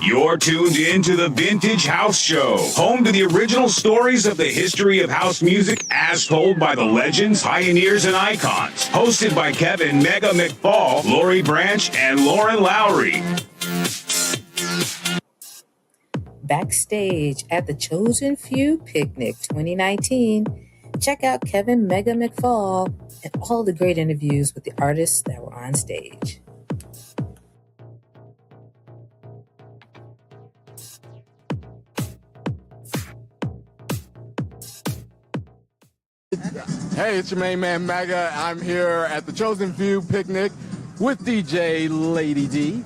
You're tuned in to the Vintage House Show, home to the original stories of the history of house music as told by the legends, pioneers, and icons. Hosted by Kevin Mega McFall, Lori Branch, and Lauren Lowry. Backstage at the Chosen Few Picnic 2019. Check out Kevin Mega McFall and all the great interviews with the artists that were on stage. Hey, it's your main man Mega. I'm here at the Chosen Few Picnic with DJ Lady D,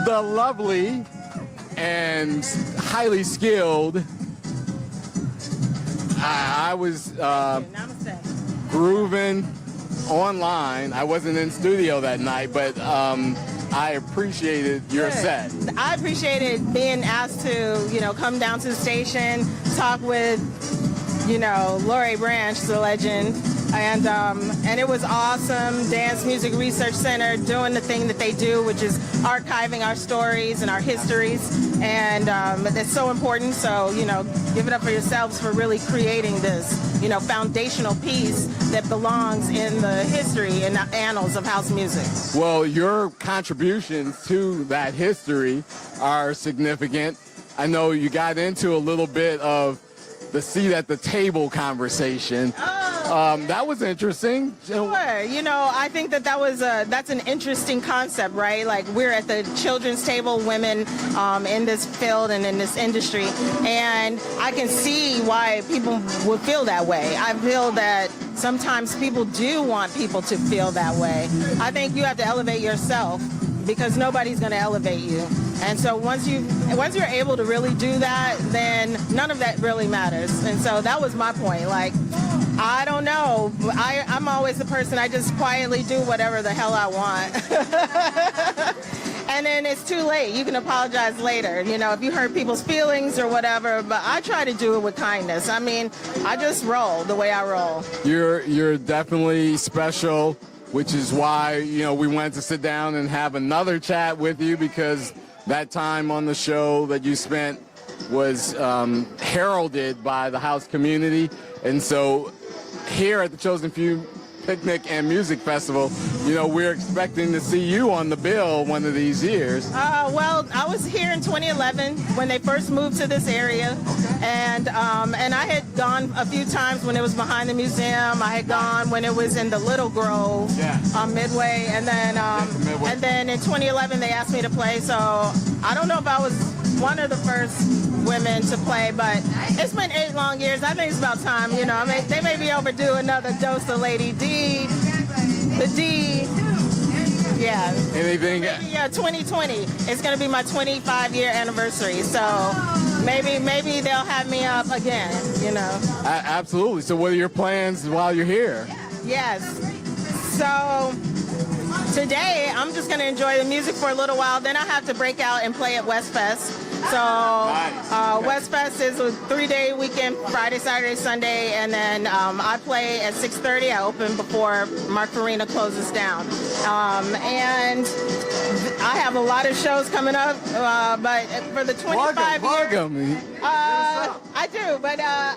the lovely and highly skilled. I was grooving online. I wasn't in studio that night, but I appreciated your set. I appreciated being asked to, come down to the station, talk with, Lori Branch, the legend, and it was awesome. Dance Music Research Center doing the thing that they do, which is archiving our stories and our histories, and it's so important. So, give it up for yourselves for really creating this, foundational piece that belongs in the history and the annals of house music. Well, your contributions to that history are significant. I know you got into a little bit of the seat at the table conversation. That was interesting. Sure. I think that's an interesting concept, right? Like, we're at the children's table, women in this field and in this industry, and I can see why people would feel that way. I feel that sometimes people do want people to feel that way. I think you have to elevate yourself, because nobody's going to elevate you. And so once you're able to really do that, then none of that really matters. And so that was my point. Like, I don't know. I'm always the person, I just quietly do whatever the hell I want. And then it's too late. You can apologize later, if you hurt people's feelings or whatever. But I try to do it with kindness. I mean, I just roll the way I roll. You're definitely special, which is why, we wanted to sit down and have another chat with you, because that time on the show that you spent was heralded by the house community. And so here at the Chosen Few Picnic and Music Festival, we're expecting to see you on the bill one of these years. Well, I was here in 2011 when they first moved to this area, and I had gone a few times when it was behind the museum. I had gone when it was in the Little Grove, Midway, and then in 2011 they asked me to play. So I don't know if I was one of the first women to play, but it's been 8 long years. I think it's about time. They may be overdue another dose of Lady D. The D. Yeah. Anything? Yeah, 2020. It's going to be my 25-year anniversary. So maybe they'll have me up again, Absolutely. So what are your plans while you're here? Yes. So today, I'm just going to enjoy the music for a little while. Then I have to break out and play at West Fest. So West Fest is a 3-day weekend, Friday, Saturday, Sunday, and then I play at 6:30. I open before Mark Farina closes down. And I have a lot of shows coming up, but for the 25 years, I do, but I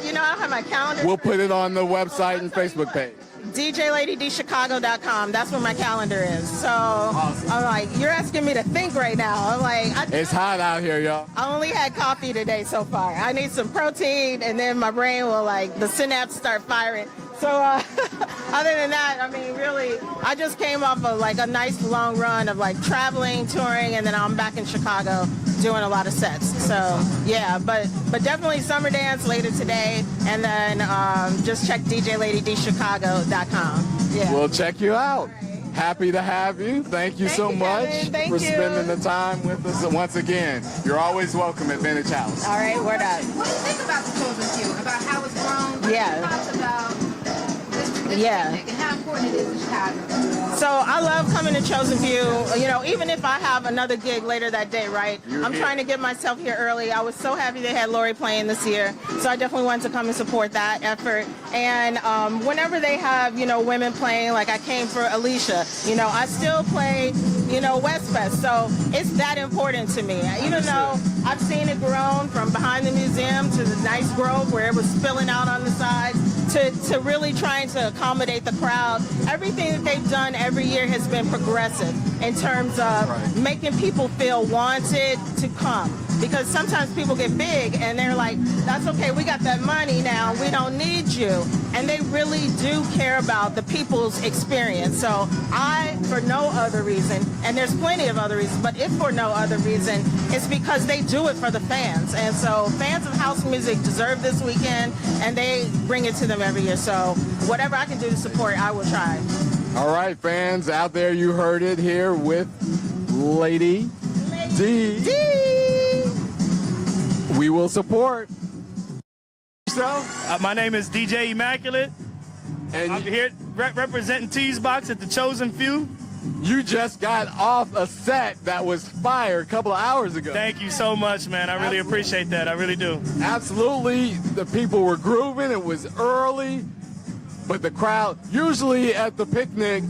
don't have my calendar. We'll put it on the website and Facebook page. DJLadyDChicago.com. That's where my calendar is. So awesome. I'm like, you're asking me to think right now. I'm like, it's hot out here, y'all. I only had coffee today so far. I need some protein, and then my brain will, the synapses start firing. So other than that, I mean, really, I just came off of a nice long run of traveling, touring, and then I'm back in Chicago doing a lot of sets. So yeah, but definitely Summer Dance later today, and then just check DJLadyDChicago.com. Yeah. We'll check you out. Happy to have you. Thank you so much for spending the time with us once again. You're always welcome at Vintage House. All right, we're done. What do you think about the Chosen Few? About how it's grown? Yeah. About yeah. And how important it is in Chicago. So I love coming to Chosen Few. Even if I have another gig later that day, right? I'm trying to get myself here early. I was so happy they had Lori playing this year, so I definitely wanted to come and support that effort. And whenever they have, women playing, like I came for Alicia, I still play Westfest. So it's that important to me. Even though I've seen it grown from behind the museum to the nice grove where it was spilling out on the sides, to really trying to accommodate the crowd. Everything that they've done every year has been progressive in terms of making people feel wanted to come. Because sometimes people get big and they're like, that's okay, we got that money now, we don't need you. And they really do care about the people's experience. So I, for no other reason, and there's plenty of other reasons, but if for no other reason, it's because they do it for the fans. And so fans of house music deserve this weekend, and they bring it to them every year. So whatever I can do to support, I will try. All right, fans out there, you heard it here with Lady D. We will support. So, my name is DJ Emaculate, and I'm here representing T's Box at the Chosen Few. You just got off a set that was fire a couple of hours ago. Thank you so much, man. I really appreciate that. I really do. Absolutely. The people were grooving. It was early, but the crowd, usually at the picnic,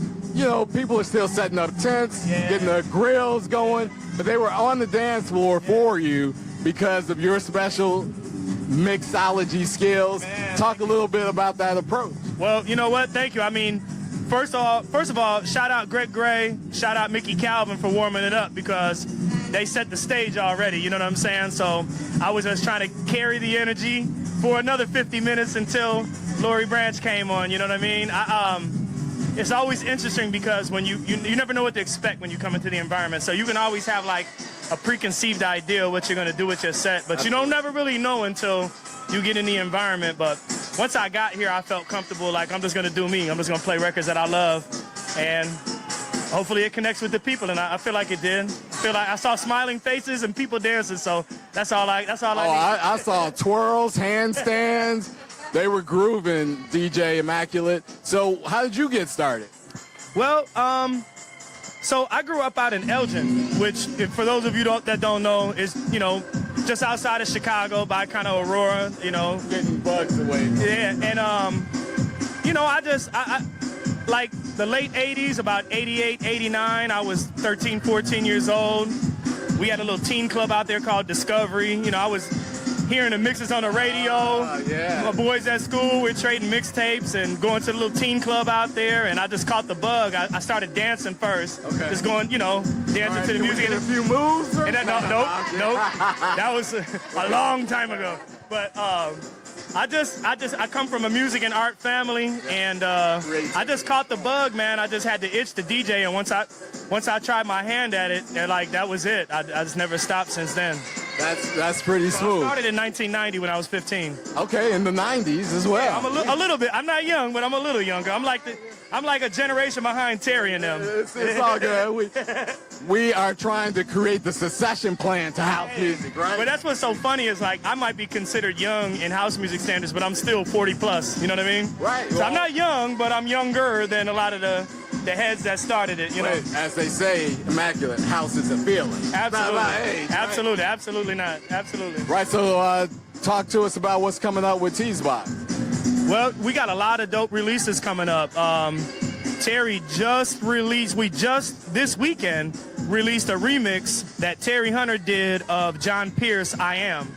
people are still setting up tents, getting the grills going, but they were on the dance floor for you because of your special mixology skills. Man, talk a little bit about that approach. Well, you know what? Thank you. I mean, first of all, shout out Greg Gray, shout out Mickey Calvin for warming it up, because they set the stage already, you know what I'm saying? So I was just trying to carry the energy for another 50 minutes until Lori Branch came on, you know what I mean? It's always interesting because when you never know what to expect when you come into the environment. So you can always have like a preconceived idea of what you're going to do with your set, but you don't never really know until you get in the environment. But once I got here, I felt comfortable, like I'm just going to do me. I'm just going to play records that I love, and hopefully it connects with the people, and I feel like it did. I feel like I saw smiling faces and people dancing, so that's all I need. I saw twirls, handstands. They were grooving, DJ Emaculate. So how did you get started? Well, so I grew up out in Elgin, which, for those of you that don't know, is, just outside of Chicago by kind of Aurora, Getting bugs away. Yeah, and, I like the late 80s, about 88, 89, I was 13, 14 years old. We had a little teen club out there called Discovery. I was hearing the mixes on the radio. My boys at school, we're trading mixtapes and going to the little teen club out there, and I just caught the bug. I started dancing first. Just going, dancing to the music. And a few moves? And nope. That was a long time ago. But I come from a music and art family, and I just caught the bug, man. I just had the itch to DJ, and once I tried my hand at it, and that was it. I just never stopped since then. That's pretty smooth. I started in 1990 when I was 15. Okay, in the 90s as well. Yeah, I'm a little bit. I'm not young, but I'm a little younger. I'm like a generation behind Terry and them. It's all good. We are trying to create the succession plan to house music, right? But that's what's so funny is, like, I might be considered young in house music standards, but I'm still 40 plus. You know what I mean? Right. So I'm not young, but I'm younger than a lot of the heads that started it, you know. As they say, Immaculate, house is a feeling. Absolutely. Not about age, Absolutely. right? Absolutely not. Absolutely. Right, so talk to us about what's coming up with T's Box. Well, we got a lot of dope releases coming up. Terry just released, this weekend, released a remix that Terry Hunter did of John Pierce, I Am.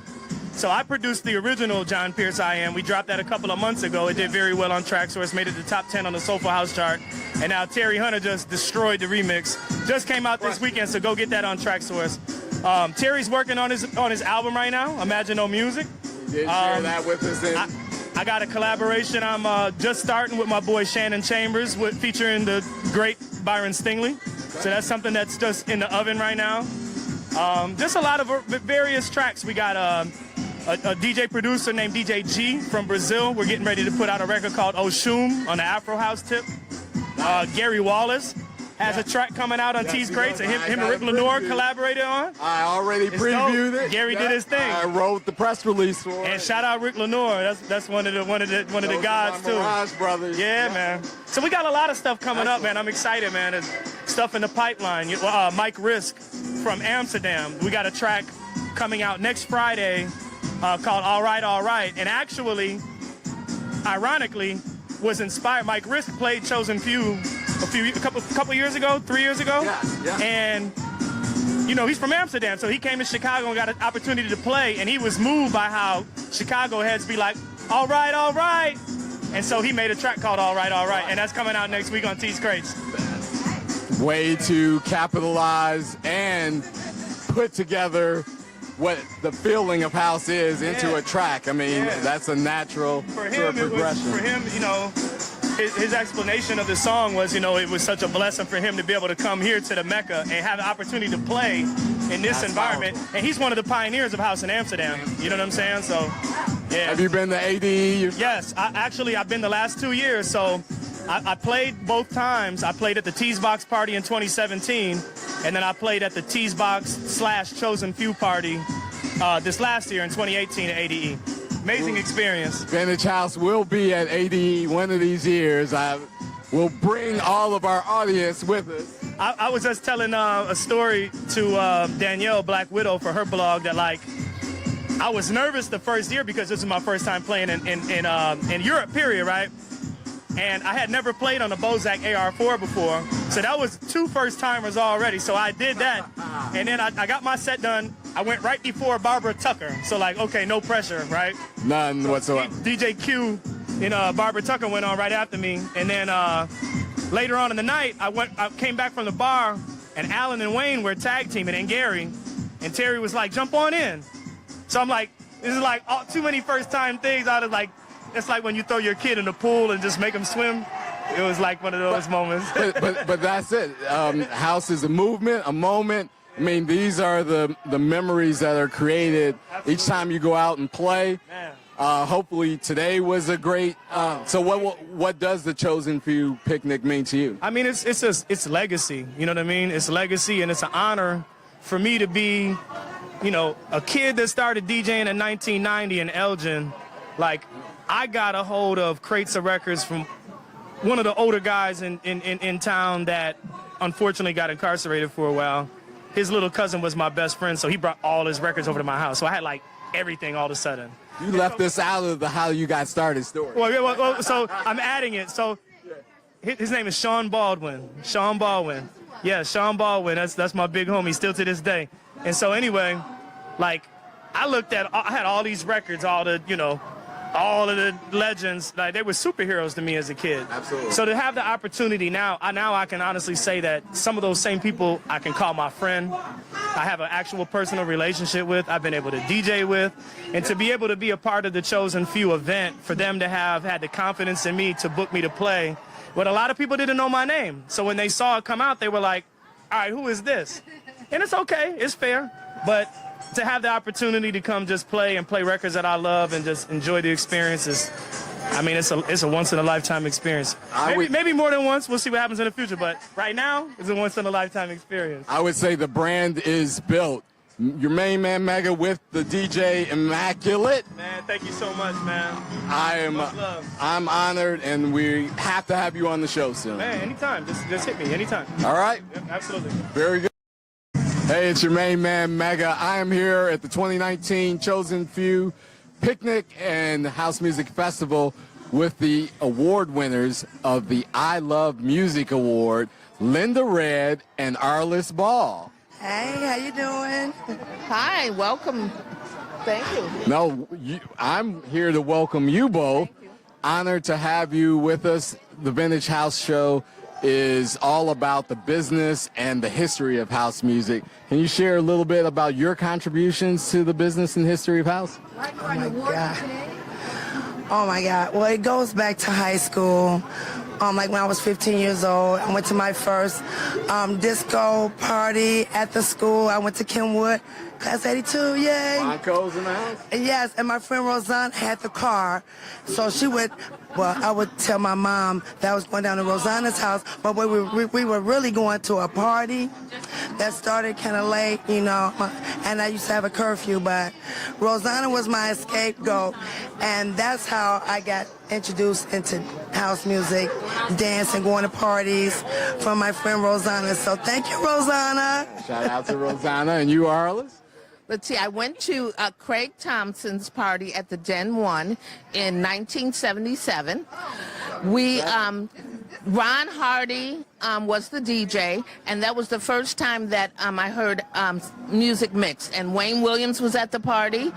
So I produced the original John Pierce, I Am. We dropped that a couple of months ago. It did very well on Traxsource, made it the top 10 on the Soulful House chart. And now Terry Hunter just destroyed the remix. Just came out this weekend, so go get that on Traxsource. Terry's working on his album right now, Imagine No Music. You did share that with us. I got a collaboration I'm just starting with my boy Shannon Chambers, featuring the great Byron Stingily. So that's something that's just in the oven right now. Just a lot of various tracks. We got a DJ producer named DJ G from Brazil. We're getting ready to put out a record called Oshum on the Afro House tip. Gary Wallace has a track coming out on T's Crates that him and Rick Lenore collaborated on. I already previewed it. Gary did his thing. I wrote the press release for it. And shout out Rick Lenore. That's one of the gods too. Mirage brothers. Yeah, man. So we got a lot of stuff coming up, man. I'm excited, man. There's stuff in the pipeline. Mike Risk from Amsterdam. We got a track coming out next Friday called All Right, All Right. And actually, ironically, was inspired. Mike Risk played Chosen Few a couple years ago, 3 years ago. Yeah. And you know, he's from Amsterdam, so he came to Chicago and got an opportunity to play, and he was moved by how Chicago heads be like, all right, all right. And so he made a track called All Right, All Right, and that's coming out next week on T's Crates. Way to capitalize and put together what the feeling of house is into a track. I mean, that's a natural sort of progression. For him, you know, his explanation of the song was, you know, it was such a blessing for him to be able to come here to the Mecca and have the opportunity to play in this environment. Powerful. And he's one of the pioneers of house in Amsterdam. You know what I'm saying? So, yeah. Have you been to ADE? Yes, I've been the last 2 years. So I played both times. I played at the Tease Box party in 2017, and then I played at the Tease Box / Chosen Few party this last year in 2018 at ADE. Amazing experience. Vintage House will be at ADE one of these years. I will bring all of our audience with us. I was just telling a story to Danielle, Black Widow, for her blog that, like, I was nervous the first year because this is my first time playing in Europe, period, right? And I had never played on a Bozak AR4 before, so that was 2 first-timers already, so I did that. And then I got my set done. I went right before Barbara Tucker, so like, okay, no pressure, right? None whatsoever. DJ Q and Barbara Tucker went on right after me, and then later on in the night, I came back from the bar, and Alan and Wayne were tag teaming, and Gary, and Terry was like, jump on in. So I'm like, this is like too many first-time things. I was like, it's like when you throw your kid in the pool and just make him swim. It was like one of those moments. but that's it. House is a movement, a moment. I mean, these are the memories that are created each time you go out and play. Hopefully today was a great. So what does the Chosen Few picnic mean to you? I mean, it's legacy. You know what I mean? It's legacy, and it's an honor for me to be, you know, a kid that started DJing in 1990 in Elgin. Like, I got a hold of crates of records from one of the older guys in town that unfortunately got incarcerated for a while. His little cousin was my best friend, so he brought all his records over to my house. So I had like everything all of a sudden. You left this out of the how you got started story. Well, so I'm adding it. So his name is Sean Baldwin. Sean Baldwin. Yeah, Sean Baldwin. That's my big homie still to this day. And so anyway, like, I had all these records, all the, you know, all of the legends, like, they were superheroes to me as a kid. Absolutely. So to have the opportunity now I can honestly say that some of those same people I can call my friend. I have an actual personal relationship with, I've been able to DJ with, and to be able to be a part of the Chosen Few event, for them to have had the confidence in me to book me to play, but a lot of people didn't know my name. So when they saw it come out, they were like, all right, who is this? And it's okay, it's fair, but to have the opportunity to come just play and play records that I love and just enjoy the experiences, I mean, it's a once-in-a-lifetime experience. Maybe more than once. We'll see what happens in the future. But right now, it's a once-in-a-lifetime experience. I would say the brand is built. Your main man, Mega, with the DJ Emaculate. Man, thank you so much, man. I'm honored, and we have to have you on the show soon. Man, anytime. Just hit me, anytime. All right. Yep, absolutely. Very good. Hey, it's your main man, Mega. I am here at the 2019 Chosen Few Picnic and House Music Festival with the award winners of the I Love Music Award, Linda Red and Arliss Ball. Hey, how you doing? Hi, welcome. Thank you. No, I'm here to welcome you both. Honored to have you with us. The Vintage House Show is all about the business and the history of house music. Can you share a little bit about your contributions to the business and history of house? Oh my God. Oh my God. Well, it goes back to high school. Like when I was 15 years old, I went to my first disco party at the school. I went to Kenwood, class 82, yay. Monco's in the house? Yes, and my friend Rosanna had the car. So she would, well, I would tell my mom that I was going down to Rosanna's house, but we were really going to a party that started kind of late, you know, and I used to have a curfew, but Rosanna was my scapegoat, and that's how I got introduced into house music, dancing, going to parties from my friend Rosanna. So thank you, Rosanna. Shout out to Rosanna. And you, Arliss? Let's see, I went to Craig Thompson's party at the Den 1 in 1977. Ron Hardy was the DJ, and that was the first time that I heard music mixed. And Wayne Williams was at the party.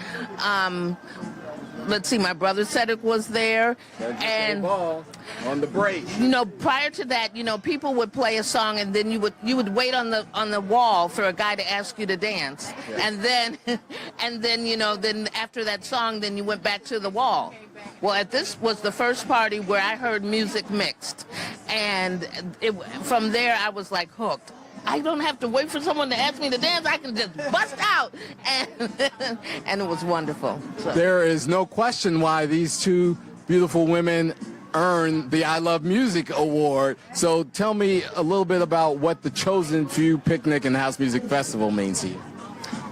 Let's see, my brother Cedric was there. And on the break. Prior to that, people would play a song, and then you would wait on the wall for a guy to ask you to dance. Yeah. And then after that song, then you went back to the wall. Well, this was the first party where I heard music mixed. And from there, I was like hooked. I don't have to wait for someone to ask me to dance. I can just bust out. And it was wonderful. So. There is no question why these two beautiful women earned the I Love Music Award. So tell me a little bit about what the Chosen Few Picnic and House Music Festival means to you.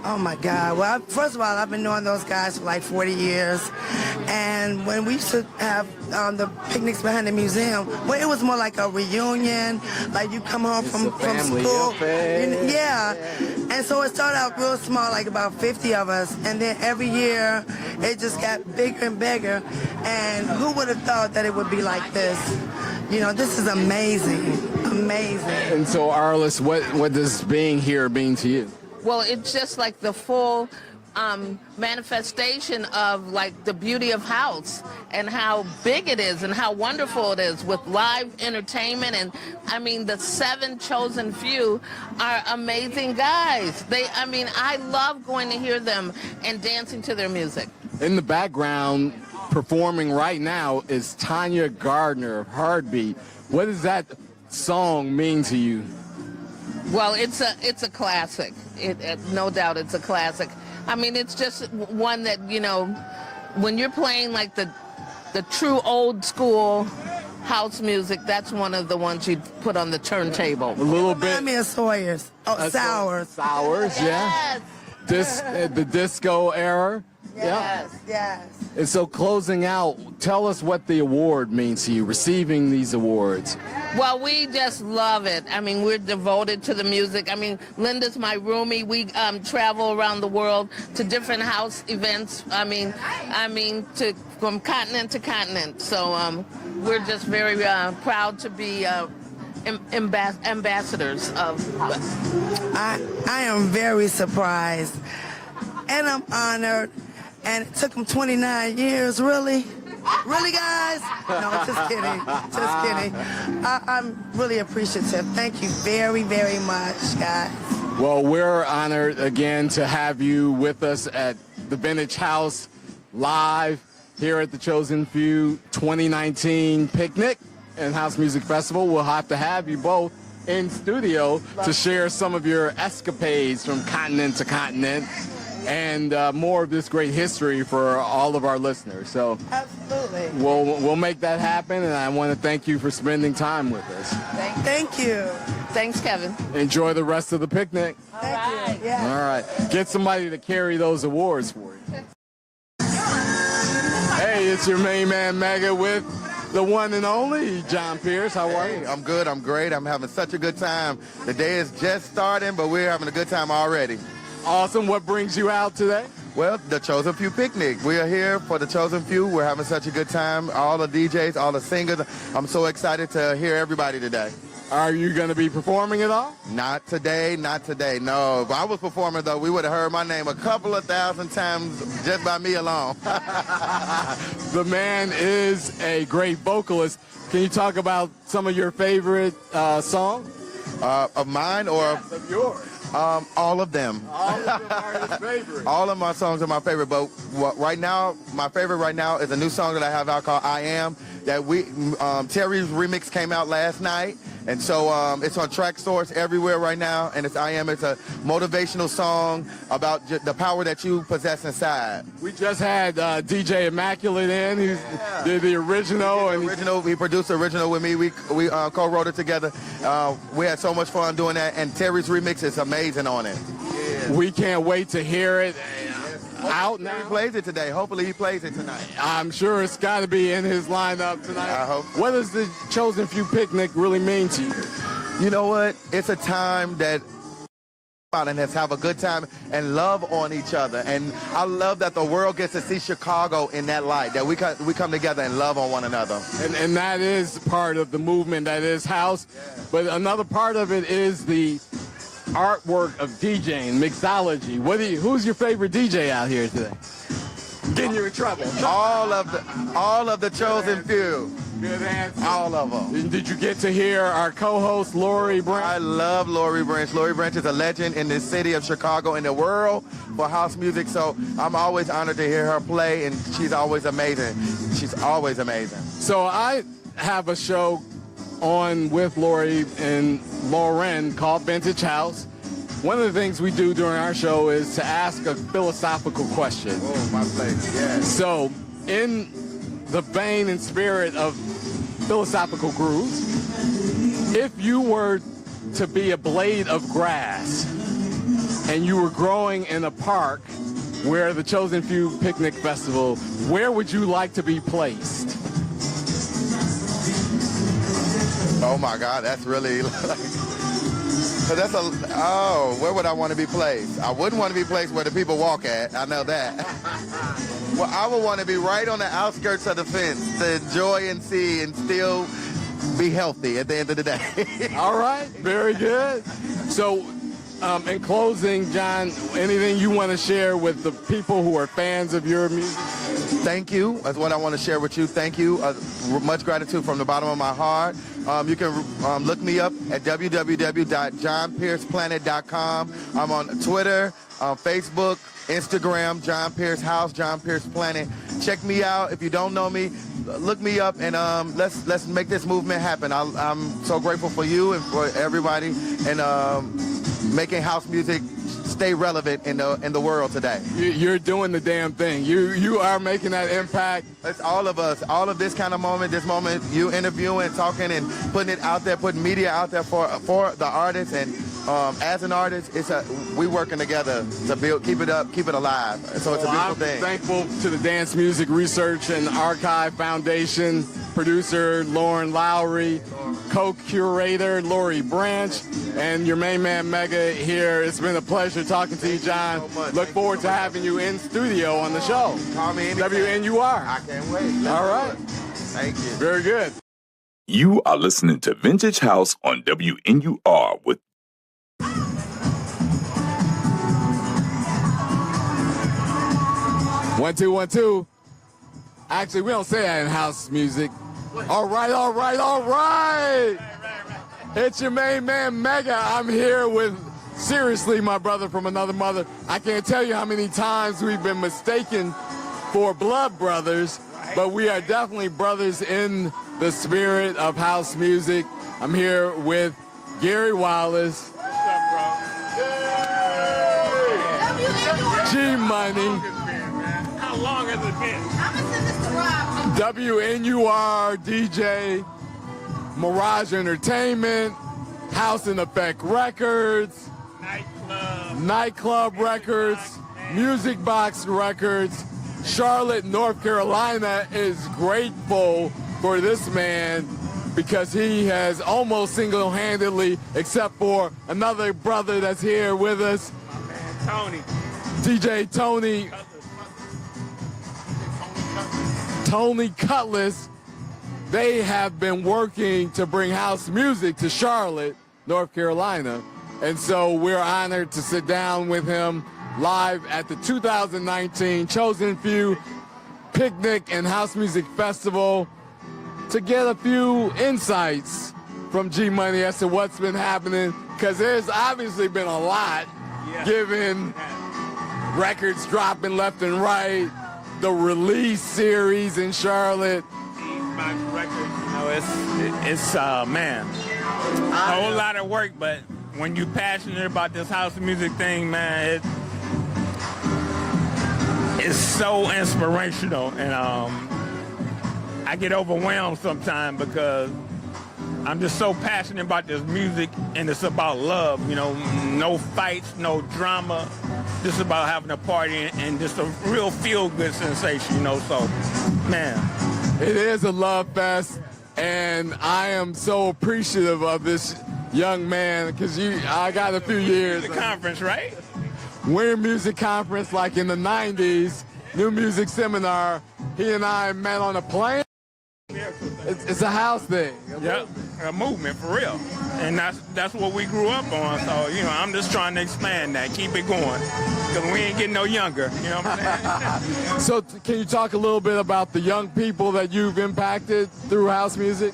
Oh my God. Well, first of all, I've been knowing those guys for like 40 years. And when we used to have the picnics behind the museum, well, it was more like a reunion. Like you come home from school. Yeah. And so it started out real small, like about 50 of us. And then every year it just got bigger and bigger. And who would have thought that it would be like this? This is amazing. Amazing. And so, Arliss, what does being here mean to you? Well, it's just like the full manifestation of like the beauty of house and how big it is and how wonderful it is with live entertainment. And I mean, the 7 chosen few are amazing guys. I love going to hear them and dancing to their music. In the background, performing right now is Tanya Gardner of Heartbeat. What does that song mean to you? Well, it's a classic. No doubt it's a classic. I mean, it's just one that, when you're playing like the true old school house music, that's one of the ones you'd put on the turntable. A little bit. Remind me of Sawyer's. Oh, Sours. Sours, yeah. Yes. The disco era. Yes, yeah. yes. And so closing out, tell us what the award means to you, receiving these awards. Well, we just love it. I mean, we're devoted to the music. I mean, Linda's my roomie. We travel around the world to different house events. From continent to continent. So we're just very proud to be ambassadors of house. I am very surprised, and I'm honored. And it took them 29 years, really? Really, guys? No, just kidding. Just kidding. I'm really appreciative. Thank you very, very much, guys. Well, we're honored again to have you with us at the Vintage House live here at the Chosen Few 2019 Picnic and House Music Festival. We'll have to have you both in studio to share some of your escapades from continent to continent. And more of this great history for all of our listeners. So absolutely, we'll make that happen, and I want to thank you for spending time with us. Thank you. Thanks, Kevin. Enjoy the rest of the picnic. Thank you. Yeah. All right. Get somebody to carry those awards for you. Hey, it's your main man, Mega, with the one and only John Pierce. How are you? I'm good. I'm great. I'm having such a good time. The day is just starting, but we're having a good time already. Awesome. What brings you out today? Well, the Chosen Few Picnic. We are here for the Chosen Few. We're having such a good time. All the DJs, all the singers. I'm so excited to hear everybody today. Are you going to be performing at all? Not today, no. If I was performing, though, we would have heard my name a couple of thousand times just by me alone. The man is a great vocalist. Can you talk about some of your favorite songs? Of mine or of yours? All of them. All of them are his favorite. All of my songs are my favorite, but right now, my favorite right now is a new song that I have out called I Am, that Terry's remix came out last night, and so it's on Track Source everywhere right now, and it's I Am. It's a motivational song about the power that you possess inside. We just had DJ Emaculate in, who did the original. He produced the original with me. We co-wrote it together. We had so much fun doing that, and Terry's remix is amazing on it. Yeah. We can't wait to hear it. Out now. He plays it today. Hopefully he plays it tonight. I'm sure it's got to be in his lineup tonight. I hope. What does the Chosen Few Picnic really mean to you? You know what? It's a time that out and let's have a good time and love on each other. And I love that the world gets to see Chicago in that light, that we come together and love on one another. And that is part of the movement, that is house. Yeah. But another part of it is the artwork of DJing, mixology. Who's your favorite DJ out here today? Getting you in trouble. All of the chosen few. Good answer. All of them. Did you get to hear our co-host, Lori Branch? I love Lori Branch. Lori Branch is a legend in the city of Chicago, in the world for house music, so I'm always honored to hear her play, and she's always amazing. She's always amazing. So I have a show on with Lori and Lauren called Vintage House. One of the things we do during our show is to ask a philosophical question. Oh, my place, yeah. So, in the vein and spirit of philosophical grooves, if you were to be a blade of grass and you were growing in a park where the Chosen Few Picnic Festival, where would you like to be placed? Oh my God, that's really like, where would I want to be placed? I wouldn't want to be placed where the people walk at, I know that. Well, I would want to be right on the outskirts of the fence to enjoy and see and still be healthy at the end of the day. All right, very good. So, in closing, John, anything you want to share with the people who are fans of your music? Thank you. That's what I want to share with you. Thank you. Much gratitude from the bottom of my heart. You can look me up at www.johnpierceplanet.com. I'm on Twitter, Facebook, Instagram, John Pierce House, John Pierce Planet. Check me out. If you don't know me, look me up, and let's make this movement happen. I'm so grateful for you and for everybody, and making house music stay relevant in the world today. You're doing the damn thing. You are making that impact. It's all of us. All of this kind of moment, you interviewing, talking, and putting it out there, putting media out there for the artists. And as an artist, we working together to keep it up, keep it alive. So it's a beautiful thing. I'm thankful to the Dance Music Research and Archive Foundation, producer Lauren Lowry, co-curator Lori Branch, and your main man Mega here. It's been a pleasure talking to you, John. Look forward to having you in studio on the show. Call me anytime. WNUR. I can't wait. All right. Thank you. Very good. You are listening to Vintage House on WNUR with 1 2 1 2. Actually, we don't say that in house music. All right. It's your main man, Mega. I'm here with, seriously, my brother from another mother. I can't tell you how many times we've been mistaken for blood brothers, but we are definitely brothers in the spirit of house music. I'm here with Gary Wallace. What's up, bro? G-Money. How long has it been? I'm gonna send this to Rob. WNUR DJ, Mirage Entertainment, House and Effect Records, Nightclub Records, Music Box Records. Charlotte, North Carolina is grateful for this man because he has almost single-handedly, except for another brother that's here with us, My man Tony. DJ Tony Cutlass. They have been working to bring house music to Charlotte, North Carolina. And so we're honored to sit down with him live at the 2019 Chosen Few Picnic and House Music Festival to get a few insights from G-Money as to what's been happening, because there's obviously been a lot given records dropping left and right, the release series in Charlotte. Box Records, it's man, a whole lot of work, but when you're passionate about this house music thing, man, it's so inspirational, and I get overwhelmed sometimes because I'm just so passionate about this music, and it's about love, no fights, no drama, just about having a party and just a real feel-good sensation, so, man. It is a love fest, and I am so appreciative of this young man, because I got a few years. The conference, right? Winter Music Conference, like in the 90s, New Music Seminar. He and I met on a plane. It's a house thing. Yep, a movement for real. And that's what we grew up on. So, you know, I'm just trying to expand that, keep it going. Because we ain't getting no younger, you know what I'm saying? So can you talk a little bit about the young people that you've impacted through house music?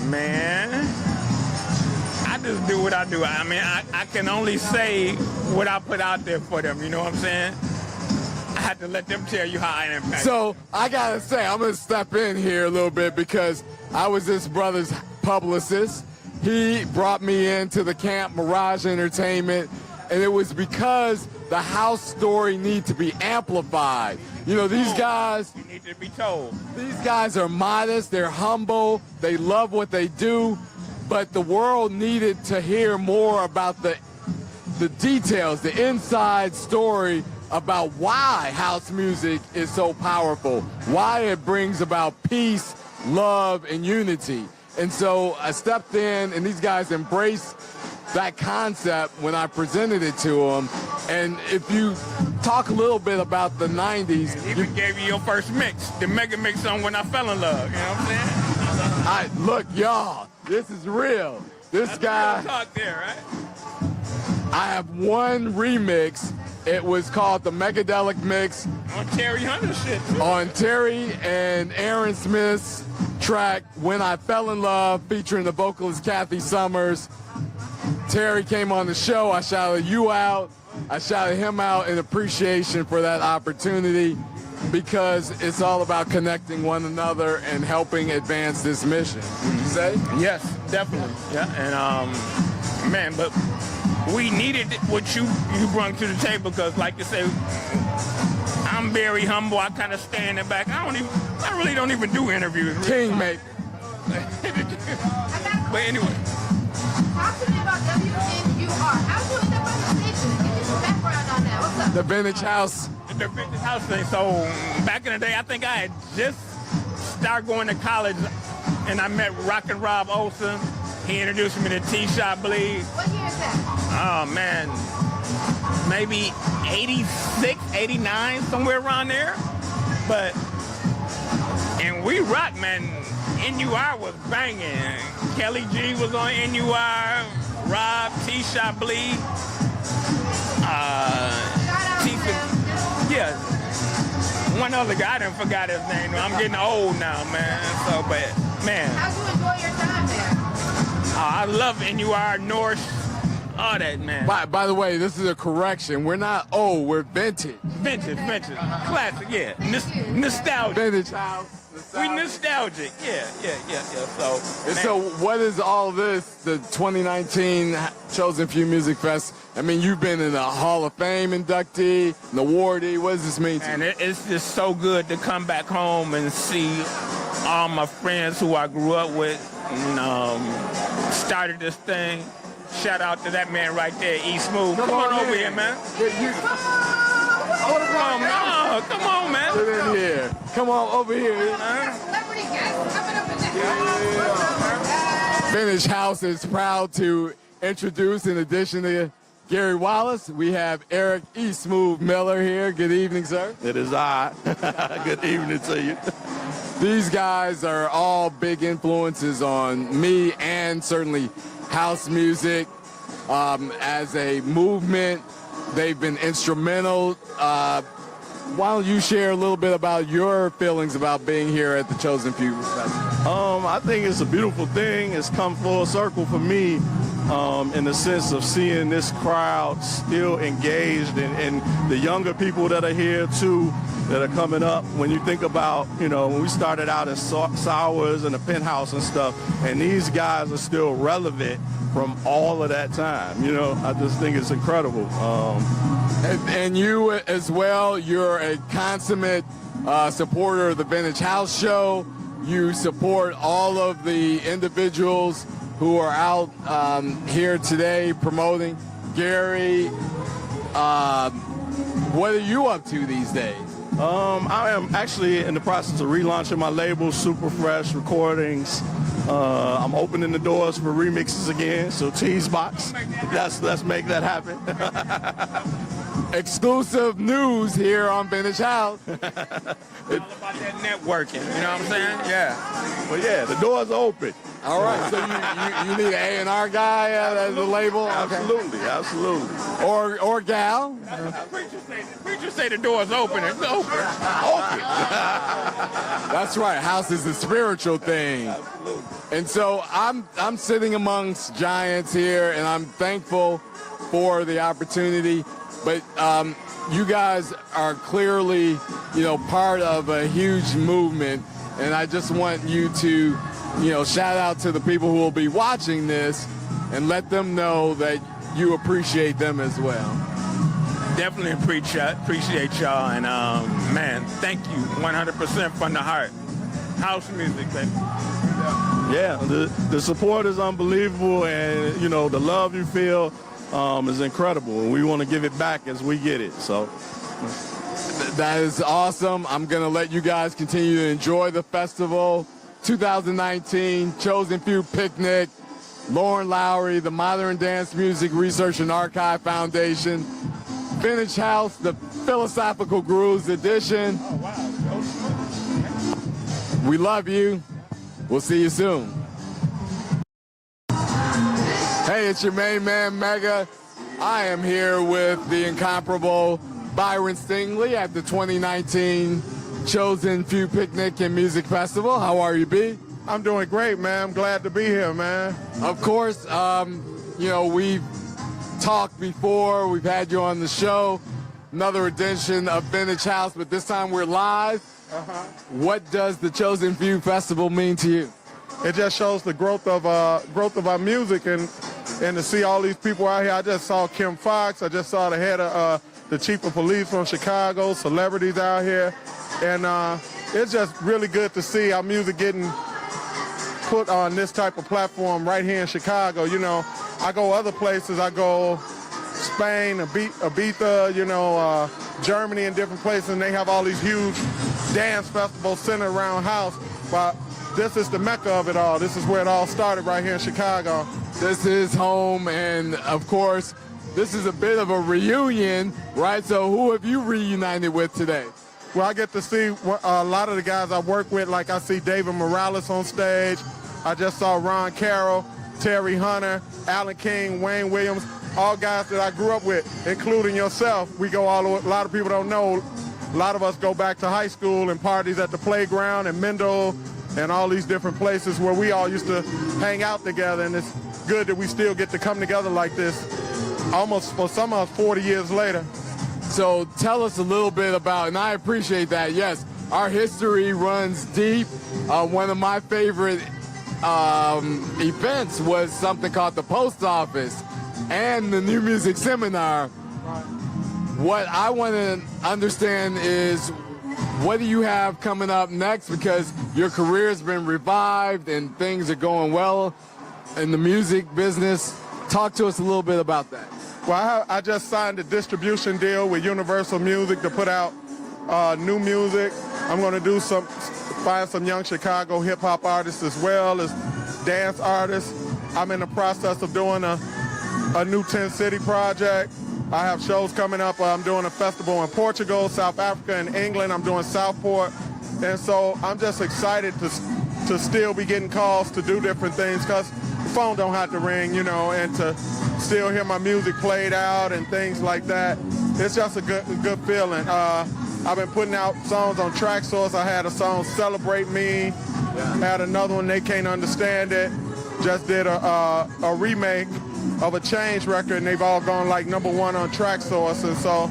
Man, I just do what I do. I mean, I can only say what I put out there for them, you know what I'm saying? I had to let them tell you how I impact. So I gotta say, I'm gonna step in here a little bit because I was this brother's publicist. He brought me into the camp Mirage Entertainment, and it was because the house story needs to be amplified. You know, these guys, you need to be told. These guys are modest, they're humble, they love what they do, but the world needed to hear more about the details, the inside story about why house music is so powerful, why it brings about peace, love, and unity. And so I stepped in, and these guys embraced that concept when I presented it to them. And if you talk a little bit about the 90s. He even gave you your first mix, the mega mix on When I Fell in Love, you know what I'm saying? Look, y'all, this is real. This guy. Real talk there, right? I have one remix. It was called the Megadelic Mix. On Terry Hunter shit, too. On Terry and Aaron Smith's track, When I Fell in Love, featuring the vocalist Kathy Summers. Terry came on the show. I shouted you out. I shouted him out in appreciation for that opportunity because it's all about connecting one another and helping advance this mission. Would you say? Yes, definitely. Yeah, and man, but we needed what you brought to the table because, like you say, I'm very humble. I kind of stay in the back. I really don't even do interviews. Kingmaker. But anyway. Talk to me about WNUR. How'd you end up on the station? Give me some background on that. What's up? The Vintage House. The Vintage House thing. So back in the day, I think I had just started going to college, and I met Rockin' Rob Olson. He introduced me to T-Shot Bleed. What year is that? Oh, man. Maybe 86, 89, somewhere around there. And we rock, man. NUR was banging. Kelly G was on NUR. Rob, T-Shot Bleed. Yeah. One other guy, I done forgot his name. I'm getting old now, man. So, but, man. How'd you enjoy your time there? I love NUR, Norse, all that, man. By the way, this is a correction. We're not old, we're vintage. Vintage. Classic, yeah. Nostalgic. Vintage house. We nostalgic, yeah. So what is all this, the 2019 Chosen Few Music Fest? I mean, you've been in a Hall of Fame inductee, an awardee. What does this mean to you? And it's just so good to come back home and see all my friends who I grew up with and started this thing. Shout out to that man right there, Smoove. Come on over here, man. Come on, man. Get in here. Come on over here. Celebrity guest coming up in the Vintage House is proud to introduce, in addition to Gary Wallace, we have Eric Smoove Miller here. Good evening, sir. It is I. Good evening to you. These guys are all big influences on me and certainly house music as a movement. They've been instrumental. Why don't you share a little bit about your feelings about being here at the Chosen Few Festival? I think it's a beautiful thing. It's come full circle for me in the sense of seeing this crowd still engaged and the younger people that are here too that are coming up. When you think about, when we started out in Sowers and the Penthouse and stuff, and these guys are still relevant from all of that time. I just think it's incredible. And you as well, you're a consummate supporter of the Vintage House Show. You support all of the individuals who are out here today promoting. Gary, what are you up to these days? I am actually in the process of relaunching my label, Super Fresh Recordings. I'm opening the doors for remixes again, so Tease Box, let's make that happen. Exclusive news here on Vintage House. It's all about that networking, you know what I'm saying? Yeah. But yeah, the doors are open. All right, so you need an A&R guy at the label? Absolutely, absolutely. Or gal? Preachers say the door's open. It's open. That's right. House is a spiritual thing. Absolutely. And so I'm sitting amongst giants here, and I'm thankful for the opportunity. But you guys are clearly, part of a huge movement, and I just want you to, shout out to the people who will be watching this and let them know that you appreciate them as well. Definitely appreciate y'all, and man, thank you 100% from the heart. House music, baby. Yeah, the support is unbelievable, and the love you feel is incredible, and we want to give it back as we get it. So that is awesome. I'm gonna let you guys continue to enjoy the festival. 2019 Chosen Few Picnic, Lauren Lowry, the Modern Dance Music Research and Archive Foundation, Vintage House, the Philosophical Grooves edition. Oh, wow. We love you. We'll see you soon. Hey, it's your main man, Mega. I am here with the incomparable Byron Stingily at the 2019 Chosen Few Picnic and Music Festival. How are you, B? I'm doing great, man. I'm glad to be here, man. Of course, we've talked before. We've had you on the show. Another edition of Vintage House, but this time we're live. What does the Chosen Few Festival mean to you? It just shows the growth of our music, and to see all these people out here. I just saw Kim Fox. I just saw the head of the chief of police from Chicago, celebrities out here. And it's just really good to see our music getting put on this type of platform right here in Chicago. I go other places. I go Spain, Ibiza, Germany and different places, and they have all these huge dance festivals centered around house. But this is the mecca of it all. This is where it all started right here in Chicago. This is home, and of course, this is a bit of a reunion, right? So who have you reunited with today? Well, I get to see a lot of the guys I work with, like I see David Morales on stage. I just saw Ron Carroll, Terry Hunter, Alan King, Wayne Williams, all guys that I grew up with, including yourself. We go all the way. A lot of people don't know, a lot of us go back to high school and parties at the playground and Mendel and all these different places where we all used to hang out together, and it's good that we still get to come together like this almost, for some of us, 40 years later. So tell us a little bit about, and I appreciate that, yes, our history runs deep. One of my favorite events was something called the Post Office and the New Music Seminar. What I want to understand is, what do you have coming up next? Because your career has been revived and things are going well in the music business. Talk to us a little bit about that. Well, I just signed a distribution deal with Universal Music to put out new music. I'm going to find some young Chicago hip-hop artists as well as dance artists. I'm in the process of doing a new 10 City project. I have shows coming up. I'm doing a festival in Portugal, South Africa, and England. I'm doing Southport. And so I'm just excited to still be getting calls to do different things, because the phone don't have to ring, and to still hear my music played out and things like that. It's just a good feeling. I've been putting out songs on Track Source. I had a song, Celebrate Me. Had another one, They Can't Understand It. Just did a remake of a Change record, and they've all gone like #1 on Track Source. And so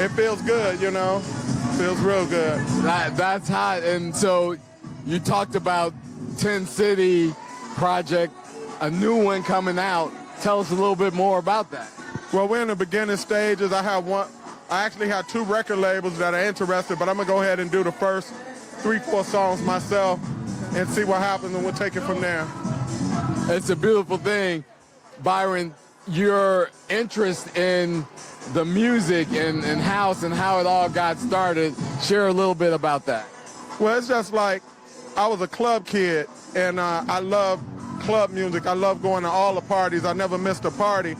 it feels good, feels real good. That's hot. And so you talked about 10 City project, a new one coming out. Tell us a little bit more about that. Well, we're in the beginning stages. I actually have 2 record labels that are interested, but I'm gonna go ahead and do the first 3-4 songs myself and see what happens, and we'll take it from there. It's a beautiful thing. Byron, your interest in the music and house and how it all got started, share a little bit about that. Well, it's just like I was a club kid, and I love club music. I love going to all the parties. I never missed a party.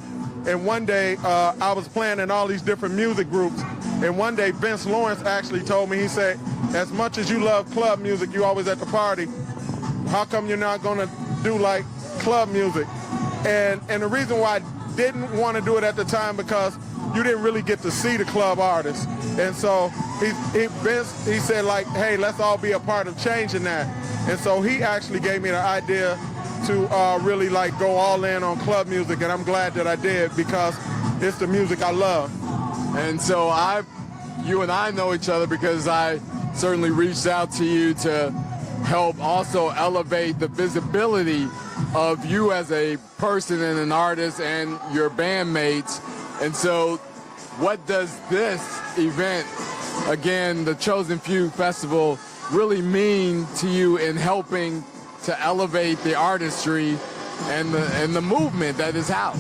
And one day, I was playing in all these different music groups, and one day Vince Lawrence actually told me, he said, as much as you love club music, you always at the party, how come you're not gonna do like club music? And the reason why I didn't want to do it at the time, because you didn't really get to see the club artists. And so Vince, he said like, hey, let's all be a part of changing that. And so he actually gave me the idea to really like go all in on club music, and I'm glad that I did, because it's the music I love. And so you and I know each other because I certainly reached out to you to help also elevate the visibility of you as a person and an artist and your bandmates. And so what does this event, again, the Chosen Few Festival, really mean to you in helping to elevate the artistry and the movement that is house?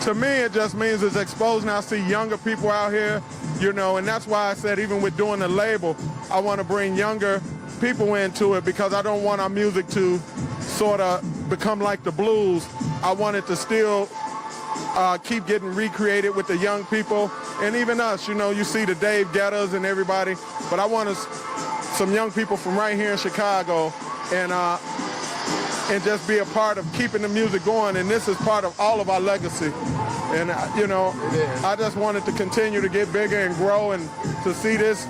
To me, it just means it's exposing. I see younger people out here, you know, and that's why I said even with doing the label, I want to bring younger people into it, because I don't want our music to sort of become like the blues. I want it to still keep getting recreated with the young people, and even us, you know, you see the Dave Guettas and everybody, but I want some young people from right here in Chicago, and just be a part of keeping the music going, and this is part of all of our legacy. And, you know, I just wanted to continue to get bigger and grow, and to see this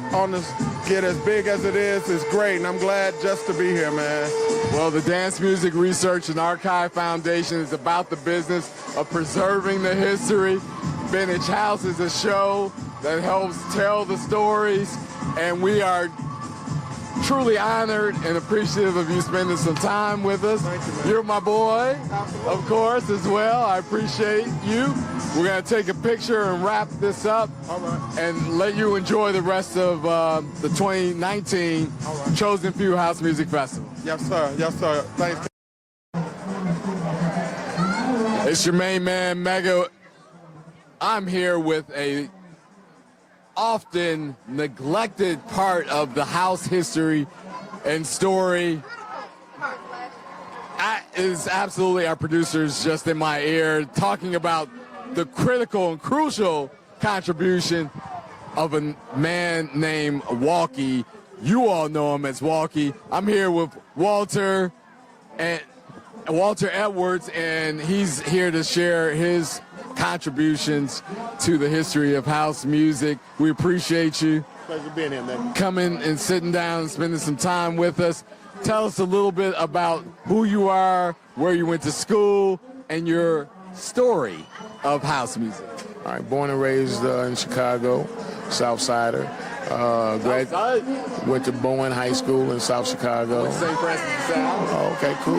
get as big as it is great, and I'm glad just to be here, man. Well, the Dance Music Research and Archive Foundation is about the business of preserving the history. Vintage House is a show that helps tell the stories, and we are truly honored and appreciative of you spending some time with us. Thank you, You're my boy, of course, as well. I appreciate you. We're going to take a picture and wrap this up, and let you enjoy the rest of the 2019 Chosen Few House Music Festival. Yes, sir. Yes, sir. Thanks. It's your main man, Mega. I'm here with a often neglected part of the house history and story. Is absolutely our producers just in my ear talking about the critical and crucial contribution of a man named Walkie. You all know him as Walkie. I'm here with Walter Edwards, and he's here to share his contributions to the history of house music. We appreciate you. Pleasure being here, man. Coming and sitting down and spending some time with us. Tell us a little bit about who you are, where you went to school, and your story of house music. All right, born and raised in Chicago, South Sider. Went to Bowen High School in South Chicago. St. Francis de Sales. Oh, okay, cool.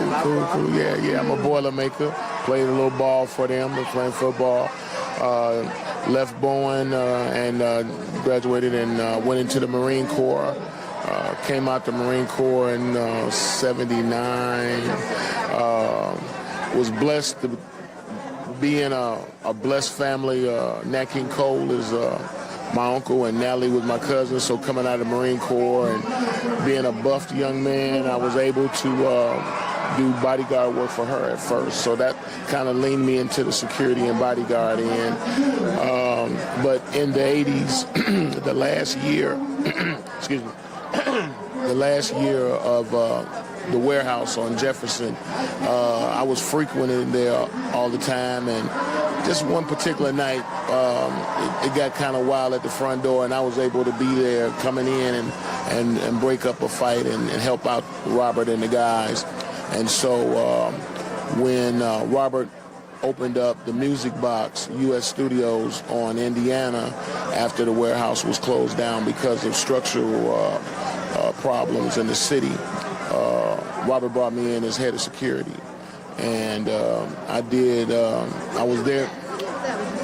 Yeah. I'm a Boilermaker. Played a little ball for them. Been playing football. Left Bowen and graduated and went into the Marine Corps. Came out the Marine Corps in 79. Was blessed to be in a blessed family. Nat King Cole is my uncle, and Natalie was my cousin. So coming out of the Marine Corps and being a buffed young man, I was able to do bodyguard work for her at first. So that kind of leaned me into the security and bodyguard end. But in the 80s, the last year, excuse me, the last year of the warehouse on Jefferson, I was frequenting there all the time, and just one particular night, it got kind of wild at the front door, and I was able to be there coming in and break up a fight and help out Robert and the guys. And so when Robert opened up the Music Box U.S. Studios on Indiana after the warehouse was closed down because of structural problems in the city, Robert brought me in as head of security. And I was there,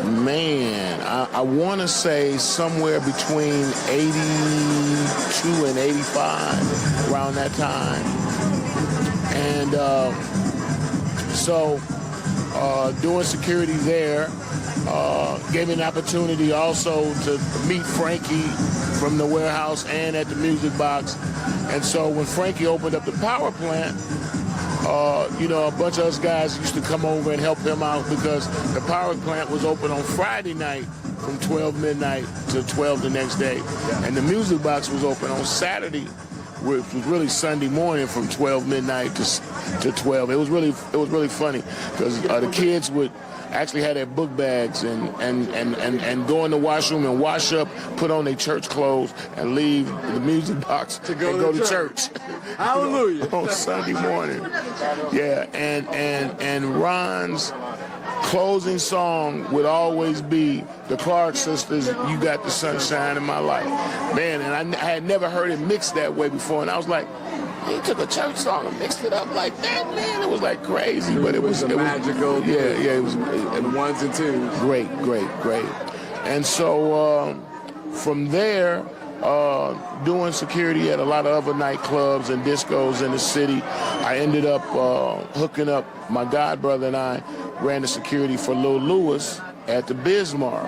man, I want to say somewhere between 82 and 85, around that time. And so doing security there, Gave me an opportunity also to meet Frankie from the warehouse and at the Music Box. And so when Frankie opened up the power plant, a bunch of us guys used to come over and help him out because the power plant was open on Friday night from 12 midnight to 12 the next day. And the Music Box was open on Saturday, which was really Sunday morning from 12 midnight to 12. It was really funny because the kids would actually had their book bags and go in the washroom and wash up, put on their church clothes, and leave the Music Box to go to church. Hallelujah. On Sunday morning. Yeah, and Ron's closing song would always be the Clark Sisters, You Got the Sunshine in My Life. Man, and I had never heard it mixed that way before, and I was like, he took a church song and mixed it up like that, man. It was like crazy, but it was magical. It was and ones and twos. Great. And so from there, doing security at a lot of other nightclubs and discos in the city, I ended up hooking up. My god brother and I ran the security for Lil Lewis at the Bismarck.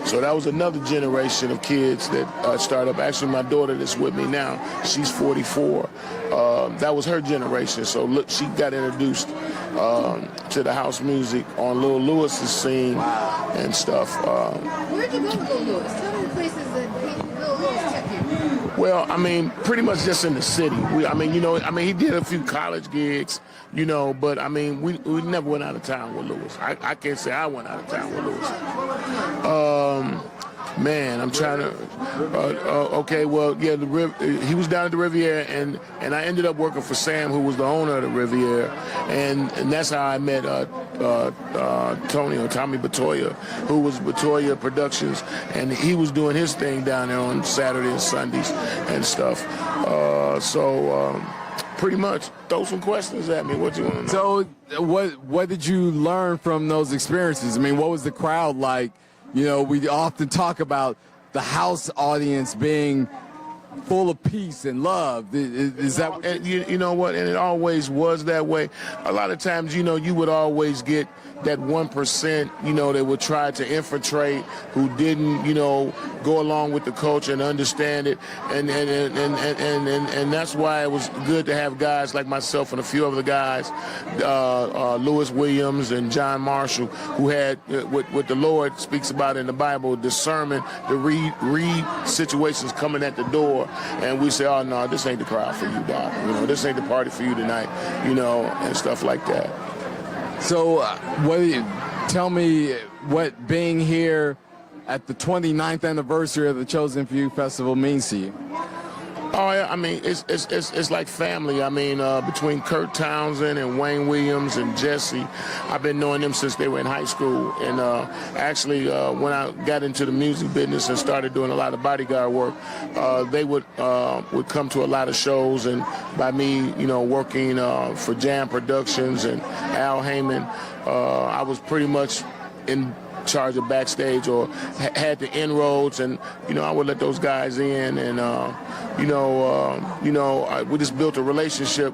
So that was another generation of kids that started up. Actually, my daughter that's with me now, she's 44. That was her generation. So look, she got introduced to the house music on Lil Lewis's scene and stuff. Where'd you go with Lil Lewis? Tell me the places that Lil Lewis took you. Well, I mean, pretty much just in the city. He did a few college gigs, but I mean, we never went out of town with Lewis. I can't say I went out of town with Lewis. Man, I'm trying to. Okay, well, yeah, he was down at the Riviera, and I ended up working for Sam, who was the owner of the Riviera, and that's how I met Tommy Batoya, who was Batoya Productions, and he was doing his thing down there on Saturday and Sundays and stuff. Pretty much throw some questions at me. What you want to know? So, what did you learn from those experiences? I mean, what was the crowd like? We often talk about the house audience being full of peace and love. Is that? And you know what? And it always was that way. A lot of times, you would always get that 1%, that would try to infiltrate, who didn't, go along with the culture and understand it. And that's why it was good to have guys like myself and a few other guys, Lewis Williams and John Marshall, who had what the Lord speaks about in the Bible, discernment, to read situations coming at the door. And we say, oh, no, this ain't the crowd for you, Doc. This ain't the party for you tonight, and stuff like that. So, tell me what being here at the 29th anniversary of the Chosen Few Festival means to you. Oh, yeah, I mean, it's like family. I mean, between Kurt Townsend and Wayne Williams and Jesse, I've been knowing them since they were in high school. And actually, when I got into the music business and started doing a lot of bodyguard work, they would come to a lot of shows. And by me, working for Jam Productions and Al Heyman, I was pretty much in charge of Backstage or had the inroads, and I would let those guys in, and we just built a relationship,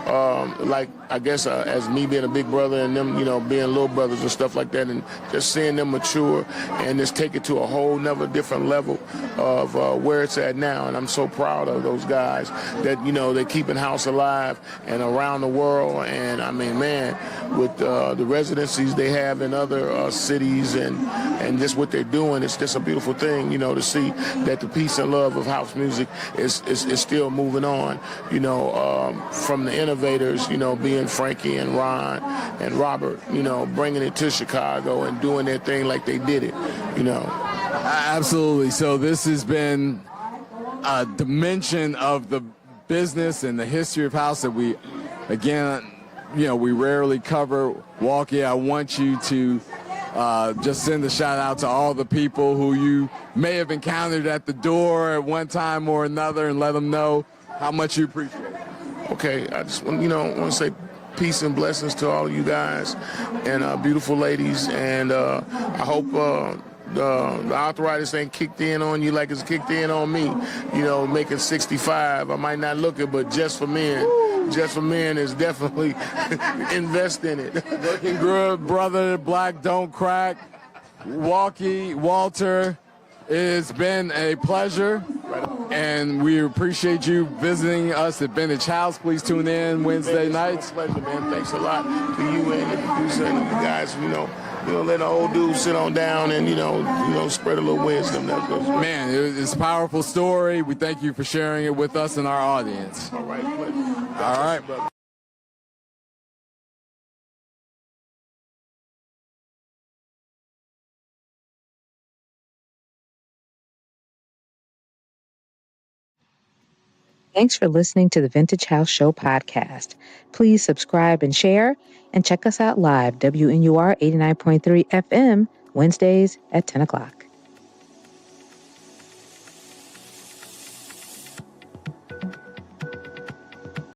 like I guess as me being a big brother and them being little brothers and stuff like that, and just seeing them mature and just take it to a whole nother different level of where it's at now. And I'm so proud of those guys that they're keeping house alive and around the world. And I mean, man, with the residencies they have in other cities and just what they're doing, it's just a beautiful thing, to see that the peace and love of house music is still moving on, from the innovators, being Frankie and Ron and Robert, bringing it to Chicago and doing their thing like they did it, Absolutely. So this has been a dimension of the business and the history of house that we, again, we rarely cover. Walkie, I want you to just send a shout out to all the people who you may have encountered at the door at one time or another, and let them know how much you appreciate it. Okay, I just want to say peace and blessings to all of you guys and beautiful ladies, and I hope the arthritis ain't kicked in on you like it's kicked in on me. Making 65, I might not look it, but Just for Men is definitely invest in it. Looking good, brother. Black don't crack. Walter, it's been a pleasure, and we appreciate you visiting us at Vintage House. Please tune in Wednesday nights. Pleasure, man. Thanks a lot to you and the producer and the guys. Let the old dude sit on down and spread a little wisdom. That's good. Man, it's a powerful story. We thank you for sharing it with us and our audience. All right, pleasure. All right, brother. Thanks for listening to the Vintage House Show podcast. Please subscribe and share, and check us out live, WNUR 89.3 FM, Wednesdays at 10 o'clock.